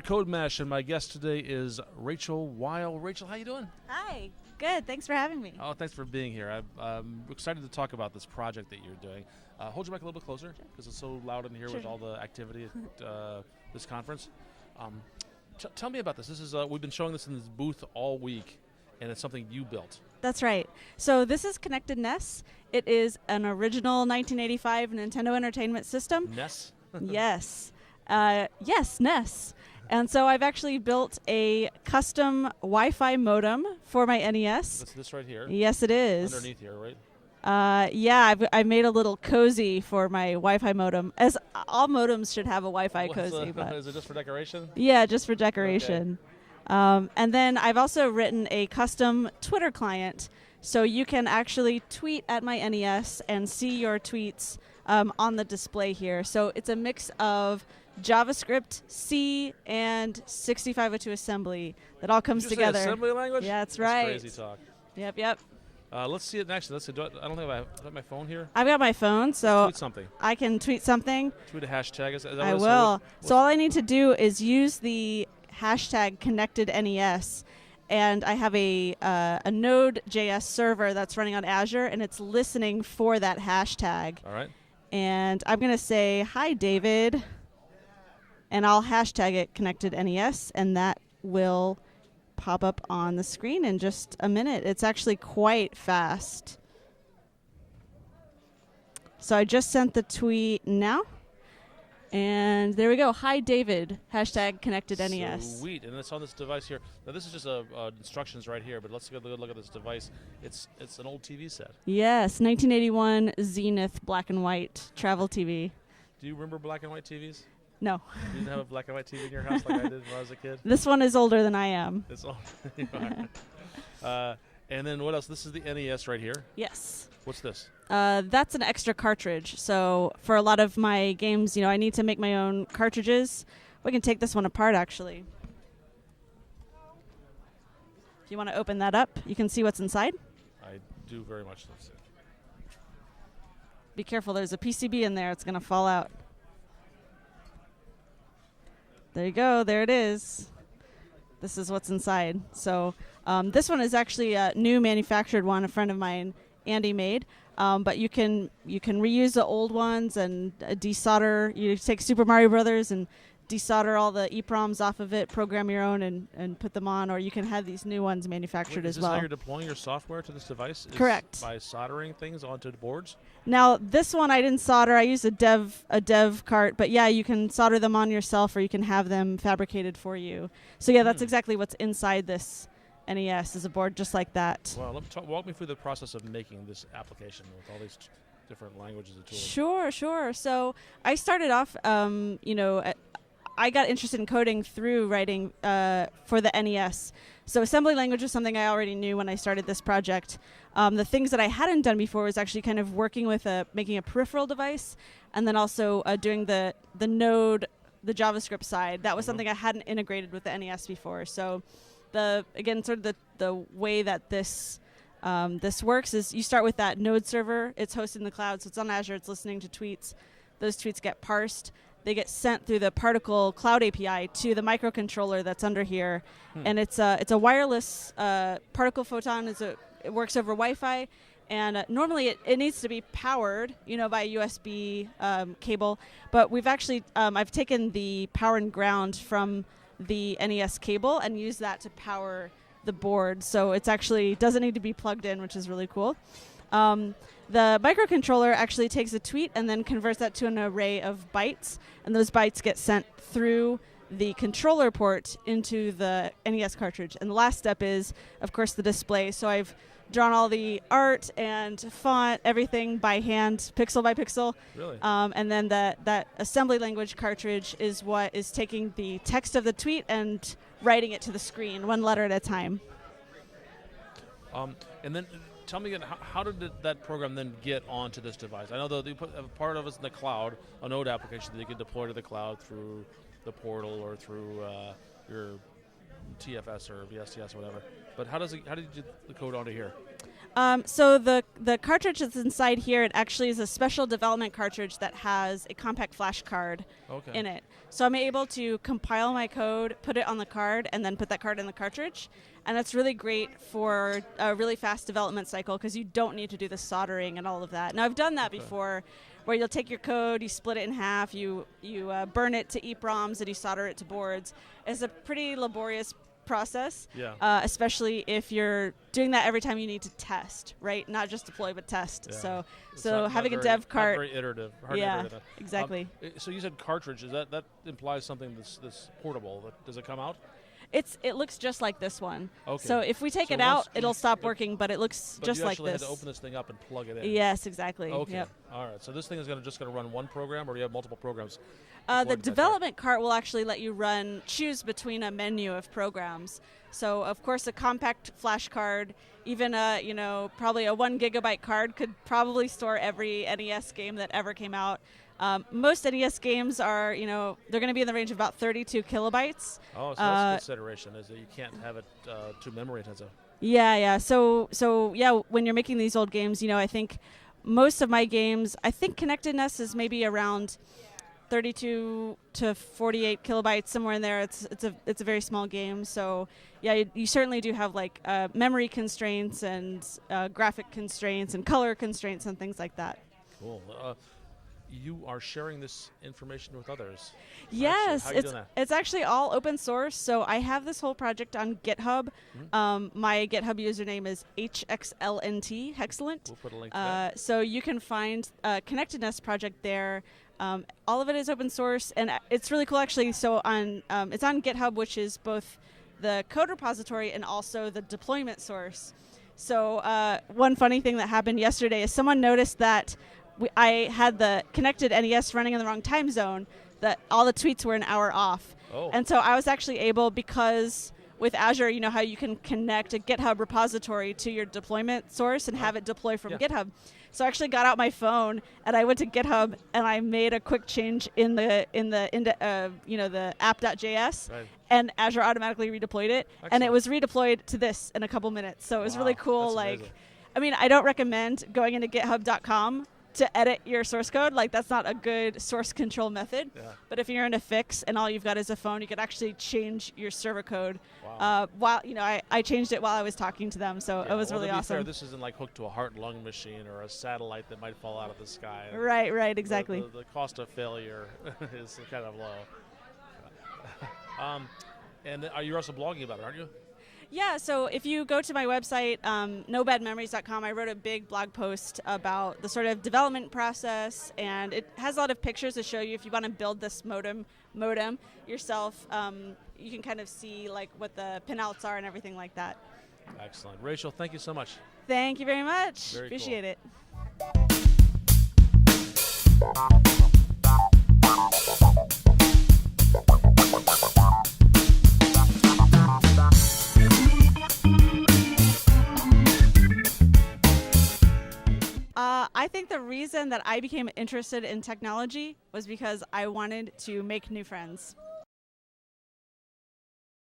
Code Mesh, and my guest today is Rachel Weil. Rachel, how you doing? Hi. Good. Thanks for having me. Oh, thanks for being here. I'm excited to talk about this project that you're doing. Hold your mic a little bit closer because it's so loud in here with all the activity at this conference. Tell me about this. This is we've been showing this in this booth all week, and it's something you built. That's right. So this is Connected NES. It is an original 1985 Nintendo Entertainment System. NES? Yes. Yes, NES. And so I've actually built a custom Wi-Fi modem for my NES. That's this right here. Yes, it is. Underneath here, right? Yeah, I made a little cozy for my Wi-Fi modem. As all modems should have a Wi-Fi cozy. But is it just for decoration? Yeah, just for decoration. Okay. And then I've also written a custom Twitter client, so you can actually tweet at my NES and see your tweets on the display here. So it's a mix of JavaScript, C, and 6502 assembly that all comes together. Say assembly language? Yeah, that's right. Crazy talk. Yep. Let's see it next. Let's see. I don't think I have my phone here. I've got my phone, so tweet something. I can tweet something. Tweet a hashtag. Is that I what will. So all I need to do is use the hashtag connected NES, and I have a Node.js server that's running on Azure, and it's listening for that hashtag. All right. And I'm going to say, hi, David, and I'll hashtag it connected NES, and that will pop up on the screen in just a minute. It's actually quite fast. So I just sent the tweet now. And there we go. Hi, David. Hashtag connected NES. Sweet. And it's on this device here. Now, this is just instructions right here, but let's get a good look at this device. It's an old TV set. Yes, 1981 Zenith black and white travel TV. Do you remember black and white TVs? No. You didn't have a black and white TV in your house like I did when I was a kid? This one is older than I am. It's old. And then what else? This is the NES right here. Yes. What's this? That's an extra cartridge. So for a lot of my games, I need to make my own cartridges. We can take this one apart, actually. If you want to open that up, you can see what's inside. I do very much so. Be careful. There's a PCB in there. It's going to fall out. There you go. There it is. This is what's inside. So this one is actually a new manufactured one. A friend of mine, Andy, made. But you can reuse the old ones and desolder. You take Super Mario Brothers and desolder all the EPROMs off of it, program your own, and put them on. Or you can have these new ones manufactured as well. Is this how you're deploying your software to this device? Correct. By soldering things onto the boards? Now, this one I didn't solder. I used a dev cart. But, yeah, you can solder them on yourself, or you can have them fabricated for you. So, yeah, that's exactly what's inside this NES, is a board just like that. Well, walk me through the process of making this application with all these different languages and tools. Sure. So I started off, I got interested in coding through writing for the NES. So assembly language was something I already knew when I started this project. The things that I hadn't done before was actually kind of working with making a peripheral device, and then also doing the Node, the JavaScript side. That was something I hadn't integrated with the NES before. So the way that this works is you start with that Node server. It's hosted in the cloud, so it's on Azure. It's listening to tweets. Those tweets get parsed. They get sent through the Particle Cloud API to the microcontroller that's under here, and it's a wireless Particle Photon. It works over Wi-Fi, and normally it needs to be powered, by a USB cable. But we've actually I've taken the power and ground from the NES cable and use that to power the board. So it's actually doesn't need to be plugged in, which is really cool. The microcontroller actually takes a tweet and then converts that to an array of bytes, and those bytes get sent through the controller port into the NES cartridge. And the last step is, of course, the display. So I've drawn all the art and font, everything by hand, pixel by pixel. Really? And then that assembly language cartridge is what is taking the text of the tweet and writing it to the screen, one letter at a time. And then tell me again, how did that program then get onto this device? I know that you put a part of it's in the cloud, a Node application that you can deploy to the cloud through the portal or through your TFS or VSTS or whatever. But how did you get the code onto here? So the cartridge that's inside here, it actually is a special development cartridge that has a compact flash card in it. So I'm able to compile my code, put it on the card, and then put that card in the cartridge. And that's really great for a really fast development cycle because you don't need to do the soldering and all of that. Now, I've done that before, where you'll take your code, you split it in half, you burn it to EEPROMs, and you solder it to boards. It's a pretty laborious process, especially if you're doing that every time you need to test, right? Not just deploy, but test. Yeah. So having a dev cart, not very iterative. Iterative. Exactly. So you said cartridge. That implies something that's portable. Does it come out? It looks just like this one. Okay. So if we take it out, it'll stop working, but it looks just like this. But you actually had to open this thing up and plug it in. Yes, exactly. Okay. Yep. All right. So this thing is just going to run one program, or do you have multiple programs? The development cart will actually let you choose between a menu of programs. So of course a compact flash card, even probably a 1 gigabyte card could probably store every NES game that ever came out. Most NES games are, they're going to be in the range of about 32 kilobytes. Oh, so that's a consideration, is that you can't have it too memory intensive. Yeah. So when you're making these old games, I think most of my games, I think connectedness is maybe around 32 to 48 kilobytes, somewhere in there. It's a very small game. So yeah, you certainly do have like memory constraints and graphic constraints and color constraints and things like that. Cool. You are sharing this information with others. Yes, how are you doing that? It's actually all open source. So I have this whole project on GitHub. My GitHub username is HXLNT, Hexcellent. We'll put a link to that. So you can find Connectedness project there. All of it is open source, and it's really cool actually. So it's on GitHub, which is both the code repository and also the deployment source. So one funny thing that happened yesterday is someone noticed that I had the connected NES running in the wrong time zone, that all the tweets were an hour off. Oh. And so I was actually able, because with Azure, you know how you can connect a GitHub repository to your deployment source and have it deploy from GitHub. So I actually got out my phone and I went to GitHub and I made a quick change in the app.js, and Azure automatically redeployed it. Excellent. And it was redeployed to this in a couple minutes. So it was really cool. That's amazing. I don't recommend going into github.com to edit your source code. Like, that's not a good source control method. Yeah. But if you're in a fix and all you've got is a phone, you could actually change your server code. Wow. While I changed it while I was talking to them, so it was really awesome. Fair, this isn't like hooked to a heart and lung machine or a satellite that might fall out of the sky. Right, exactly. The cost of failure is kind of low. And you're also blogging about it, aren't you? Yeah, so if you go to my website, nobadmemories.com, I wrote a big blog post about the sort of development process, and it has a lot of pictures to show you if you want to build this modem yourself. You can kind of see like what the pinouts are and everything like that. Excellent. Rachel, thank you so much. Thank you very much. Very Appreciate it. I think the reason that I became interested in technology was because I wanted to make new friends.